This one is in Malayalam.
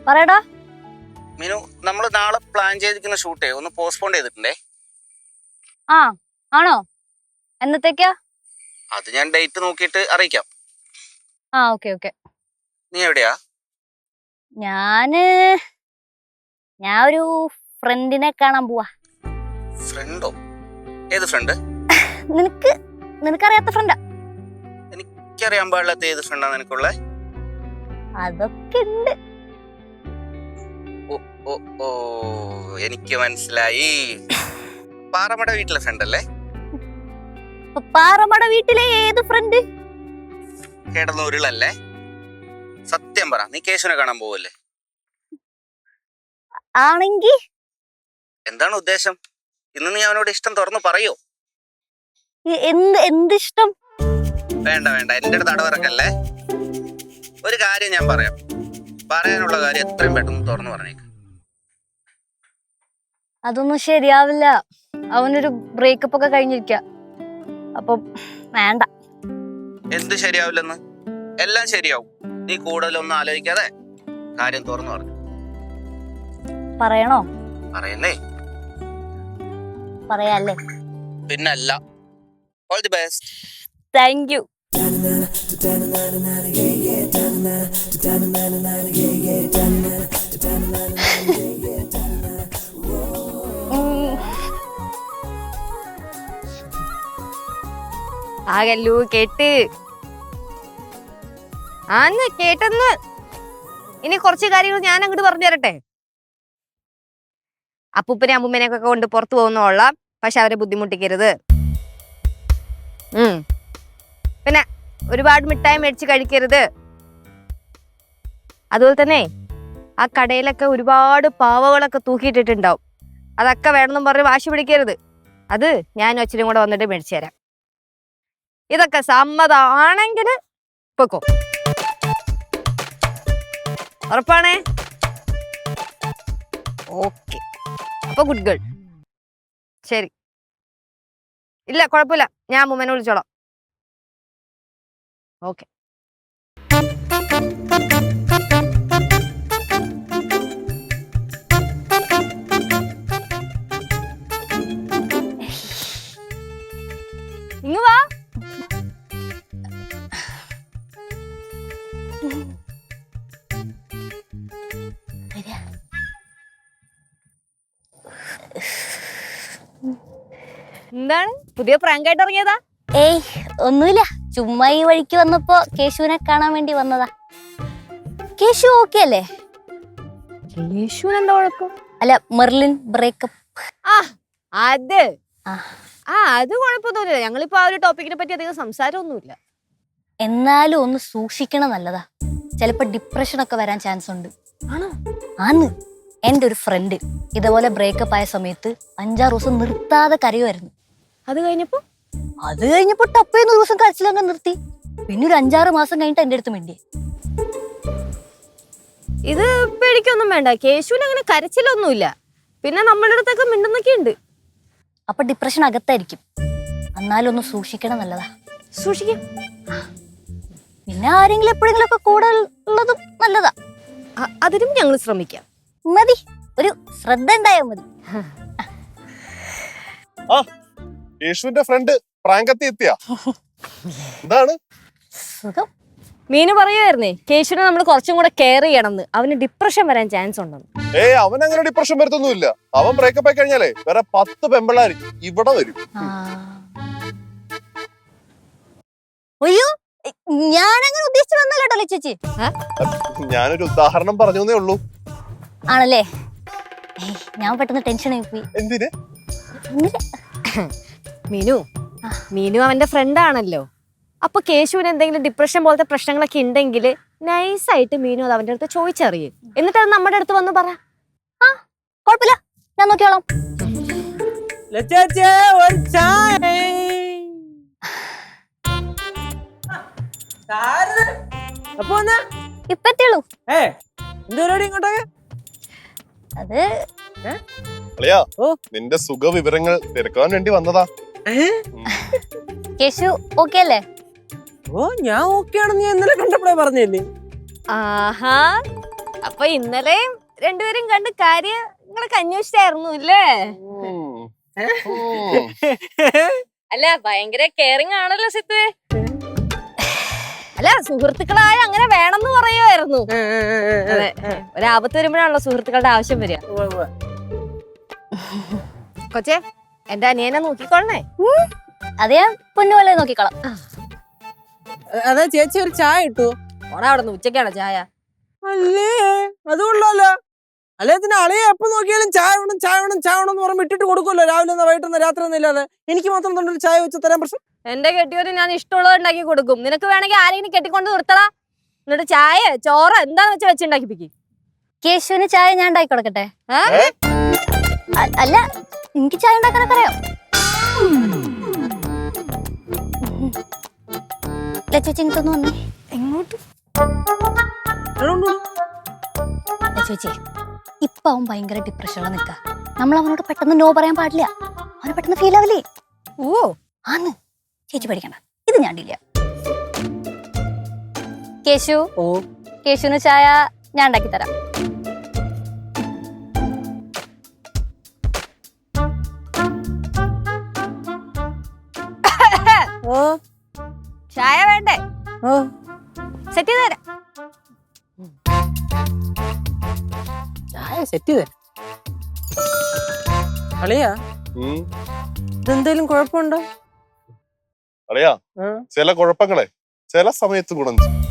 പറയടാ മീനു, നമ്മൾ നാളെ പ്ലാൻ ചെയ്തിരിക്കുന്ന ഷൂട്ടേ ഒന്ന് പോസ്റ്റ്പോൺ ചെയ്തിട്ടുണ്ടേ. ആ ആണോ? എന്നത്തേക്കാ? അത് ഞാൻ ഡേറ്റ് നോക്കിയിട്ട് അറിയിക്കാം. ആ ഓക്കെ ഓക്കെ. നീ എവിടെയാ? ഞാൻ ഒരു ഫ്രണ്ടിനെ കാണാൻ പോവാ. ഫ്രണ്ടോ? ഏത് ഫ്രണ്ട്? നിനക്കറിയാത്ത ഫ്രണ്ടാ? എനിക്കറിയാൻ പാടില്ലാത്ത ഏത് ഫ്രണ്ടാ നിനക്കുള്ളേ? അതൊക്കെ ഉണ്ട്. ഓ ഓ എനിക്ക് മനസ്സിലായി. പാറമട വീട്ടിലെ ഫ്രണ്ട് അല്ലേ? പാറമട വീട്ടിലെ ഏത് ഫ്രണ്ട്? കിടന്നൂരിലല്ലേ? സത്യം പറ, നീ കേശുവിനെ കാണാൻ പോവല്ലേ? ആണെങ്കി എന്താണ് ഉദ്ദേശം? ഇന്ന് നീ അവനോട് ഇഷ്ടം തുറന്നു പറയോ? എന്തിഷ്ടം? വേണ്ട വേണ്ട, എന്റെ അടുത്ത് അടവിറക്കല്ലേ. ഒരു കാര്യം ഞാൻ പറയാം, പറയാനുള്ള കാര്യം എത്രയും പെട്ടെന്ന് തുറന്നു പറഞ്ഞേക്ക്. അതൊന്നും ശരിയാവില്ല. അവനൊരു ബ്രേക്കപ്പ് ഒക്കെ കഴിഞ്ഞിരിക്ക. അപ്പം വേണ്ട. എന്ത് ശരിയാവില്ലെന്ന്? എല്ലാം ശരിയാവും. നീ കൂടുതലൊന്നും ആലോചിക്കാതെ കാര്യം തുറന്നു പറഞ്ഞു. പറയണോ? പറയല്ലേ? പറയാല്ലേ? പിന്നല്ല. All the best. Thank you. ആകല്ലു കേട്ട് ആന്ന് കേട്ടെന്ന്. ഇനി കുറച്ച് കാര്യങ്ങൾ ഞാൻ അങ്ങോട്ട് പറഞ്ഞു തരട്ടെ. അപ്പൂപ്പനെ അമ്മൂമ്മനെയൊക്കെ കൊണ്ട് പുറത്തു പോകുന്നോളാം, പക്ഷെ അവരെ ബുദ്ധിമുട്ടിക്കരുത്. പിന്നെ ഒരുപാട് മിഠായി മേടിച്ച് കഴിക്കരുത്. അതുപോലെ തന്നെ ആ കടയിലൊക്കെ ഒരുപാട് പാവകളൊക്കെ തൂക്കിയിട്ടിട്ടുണ്ടാവും. അതൊക്കെ വേണമെന്നും പറഞ്ഞ് വാശി പിടിക്കരുത്. അത് ഞാനും അച്ഛനും കൂടെ വന്നിട്ട് മേടിച്ചു തരാം. ഇതൊക്കെ സമ്മതമാണെങ്കിൽ പൊക്കോ. ഉറപ്പാണേ? ഓക്കെ, അപ്പൊ ഗുഡ് ഗേൾ. ശരി, ഇല്ല കുഴപ്പമില്ല, ഞാൻ അമ്മൂമ്മനെ വിളിച്ചോളാം. ഓക്കെ. ഇങ്ങ് വാ. എന്താണ് പുതിയ പ്രാങ്ക് ആയിട്ട് ഇറങ്ങിയതാ? ഏയ് ഒന്നുമില്ല, ചുമ്മാ ഈ വഴിക്ക് വന്നപ്പോ കേശുവിനെ കാണാൻ വേണ്ടി വന്നതാ. കേശു ഓക്കെ അല്ലേ? കേശുവിന് എന്താ കുഴപ്പം? അല്ല, മെർലിൻ ബ്രേക്കപ്പ്. അത് കുഴപ്പമൊന്നുമില്ല. ഞങ്ങളിപ്പോ ആ ഒരു ടോപ്പിക്കിനെ പറ്റി അധികം സംസാരമൊന്നുമില്ല. എന്നാലും ഒന്ന് സൂക്ഷിക്കണം, നല്ലതാ. ചിലപ്പോ ഡിപ്രഷൻ ഒക്കെ വരാൻ ചാൻസ് ഉണ്ട്. ആണോ? ആന്ന്. എന്റെ ഒരു ഫ്രണ്ട് ഇതുപോലെ ബ്രേക്കപ്പ് ആയ സമയത്ത് 5-6 ദിവസം നിർത്താതെ കരയുമായിരുന്നു. അത് കഴിഞ്ഞപ്പോ ടപ്പേന്ന് ഒരു ദിവസം കരച്ചിലങ്ങ് നിർത്തി. പിന്നെ ഒരു 5-6 മാസം കഴിഞ്ഞിട്ട് എന്റെ അടുത്ത് മിണ്ടി. ഇത് പേടിക്കൊന്നും വേണ്ട, കേശുവിന് അങ്ങനെ കരച്ചിലൊന്നുമില്ല. പിന്നെ നമ്മളുടെ അടുത്തൊക്കെ മിണ്ടുന്നൊക്കെ ഉണ്ട്. അപ്പൊ ഡിപ്രഷൻ അകത്തായിരിക്കും. എന്നാലും ഒന്ന് സൂക്ഷിക്കണം, നല്ലതാ. സൂക്ഷിക്കാം. പിന്നെ ആരെങ്കിലും എപ്പോഴെങ്കിലും ഒക്കെ കൂടെ ഉള്ളതും നല്ലതാ. അതിനും ഞങ്ങൾ ശ്രമിക്കാം. മതി, ഒരു ശ്രദ്ധ ഉണ്ടായാ മതി. യേശുവിന്റെ ഫ്രണ്ട് പ്രാങ്കത്തി എത്തിയ എന്താണ് സുഖം? മീനു പറയുമായിരുന്നേ കേശുവിനെ നമ്മൾ കുറച്ചും കൂടെ കെയർ ചെയ്യണമെന്ന്. അവന് ഡിപ്രഷൻ വരാൻ ചാൻസ് ഉണ്ടെന്ന്. അവൻ അങ്ങനെ ഡിപ്രഷൻ വരുത്തൊന്നുമില്ല. അവൻ ബ്രേക്കപ്പ് ആയി കഴിഞ്ഞാലേ വേറെ 10 പെമ്പിള്ളാര് ഇവിടെ വരും. അയ്യോ, ഞാനങ്ങനെ ഉദ്ദേശിച്ചു വന്നല്ലോ ചേച്ചി. ഞാനൊരു ഉദാഹരണം പറഞ്ഞേ ഉള്ളൂ. ആണല്ലേ? ഞാൻ പെട്ടെന്ന് ടെൻഷൻ ആയി പോയി. എന്തിന്? മീനു അവന്റെ ഫ്രണ്ട് ആണല്ലോ. അപ്പൊ കേശുവിന് എന്തെങ്കിലും ഡിപ്രഷൻ പോലത്തെ പ്രശ്നങ്ങളൊക്കെ ഉണ്ടെങ്കിൽ നൈസായിട്ട് മീനു അത് അവന്റെ അടുത്ത് ചോദിച്ചറിയും. എന്നിട്ട് അത് നമ്മുടെ അടുത്ത് വന്ന് പറ. കുഴപ്പമില്ല, ഞാൻ നോക്കിയോളാം. ഇപ്പത്തേളൂ. അത് നിന്റെ സുഖവിവരങ്ങൾ തിരക്കാൻ വേണ്ടി വന്നതാ. കേശു ഓക്കെ അല്ലേ? ഓ, ഞാൻ ഓക്കെ ആണെന്ന് ഞാൻ ഇന്നലെ കണ്ടപ്പോഴേ പറഞ്ഞില്ലേ? ആഹാ, അപ്പൊ ഇന്നലെയും രണ്ടുപേരും കണ്ട് കാര്യങ്ങളൊക്കെ അന്വേഷിച്ചായിരുന്നു അല്ലേ? അല്ല, ഭയങ്കര കെയറിങ് ആണല്ലോ സിത്ത്. അല്ല, സുഹൃത്തുക്കളായ അങ്ങനെ വേണമെന്ന് പറയുമായിരുന്നു. അതെ, ഒരാപത്ത് വരുമ്പോഴാണല്ലോ സുഹൃത്തുക്കളുടെ ആവശ്യം വരിക. കൊച്ചേ, എന്റെ അനിയനെ നോക്കിക്കോളണേ. അത് ഞാൻ പൊന്നുപോലെ നോക്കിക്കോളാം. അതെ ചേച്ചി, ഒരു ചായ ഇട്ടു. ഓടാ അവിടെ നിന്ന്, ഉച്ചക്കാണോ ചായ? അല്ലേ, അതുകൊള്ളാലോ. അല്ലെ ഇതിന് അളിയെ എപ്പോ നോക്കിയാലും ചായ വേണം ചായ വേണം ചായ വേണം എന്ന് പറഞ്ഞ് ഇട്ടിട്ട് കൊടുക്കുമല്ലോ. രാവിലെ വൈകിട്ട് രാത്രി ഒന്നും ഇല്ലാതെ. എനിക്ക് മാത്രം തൊണ്ടിൽ ചായ വെച്ച് തരാൻ പ്രശ്നം? എന്റെ കെട്ടിയോര് ഞാൻ ഇഷ്ടമുള്ളത് ഉണ്ടാക്കി കൊടുക്കും. നിനക്ക് വേണമെങ്കിൽ ആരെങ്കിലും കെട്ടിക്കൊണ്ട് നിർത്തടാ. എന്നിട്ട് ചായ ചോറ് എന്താന്ന് വെച്ചാൽ വെച്ചുണ്ടാക്കിപ്പിക്കും. കേശുവിന് ചായ ഞാൻ ഉണ്ടാക്കി കൊടുക്കട്ടെ? അല്ല, എനിക്ക് ചായ ഉണ്ടാക്കാനൊക്കെ അറിയാം. ചേച്ചി ഇങ്ങോട്ടൊന്ന് വന്നേ. എങ്ങോട്ട്? ചേച്ചി, ഇപ്പൊ അവൻ ഭയങ്കര ഡിപ്രഷനിൽ നിൽക്ക. നമ്മൾ അവനോട് പെട്ടെന്ന് നോ പറയാൻ പാടില്ല. അവന് പെട്ടെന്ന് ഫീൽ ആവില്ലേ? ഓ, ആന്ന്. ചേച്ചി പഠിക്കണ്ട, ഇത് ഞാൻ ഇല്ല. കേശു, കേശുവിന് ചായ ഞാൻ ഉണ്ടാക്കി തരാം. ചായ വേണ്ടേ? സെറ്റ് ചെയ്ത് തരാം. ചായ സെറ്റ് ചെയ്തേ. അളിയാ, ഇതെന്തേലും കുഴപ്പമുണ്ടോ? അറിയാ, ചില കുഴപ്പങ്ങളെ ചില സമയത്ത് ഗുണം ചെയ്യും.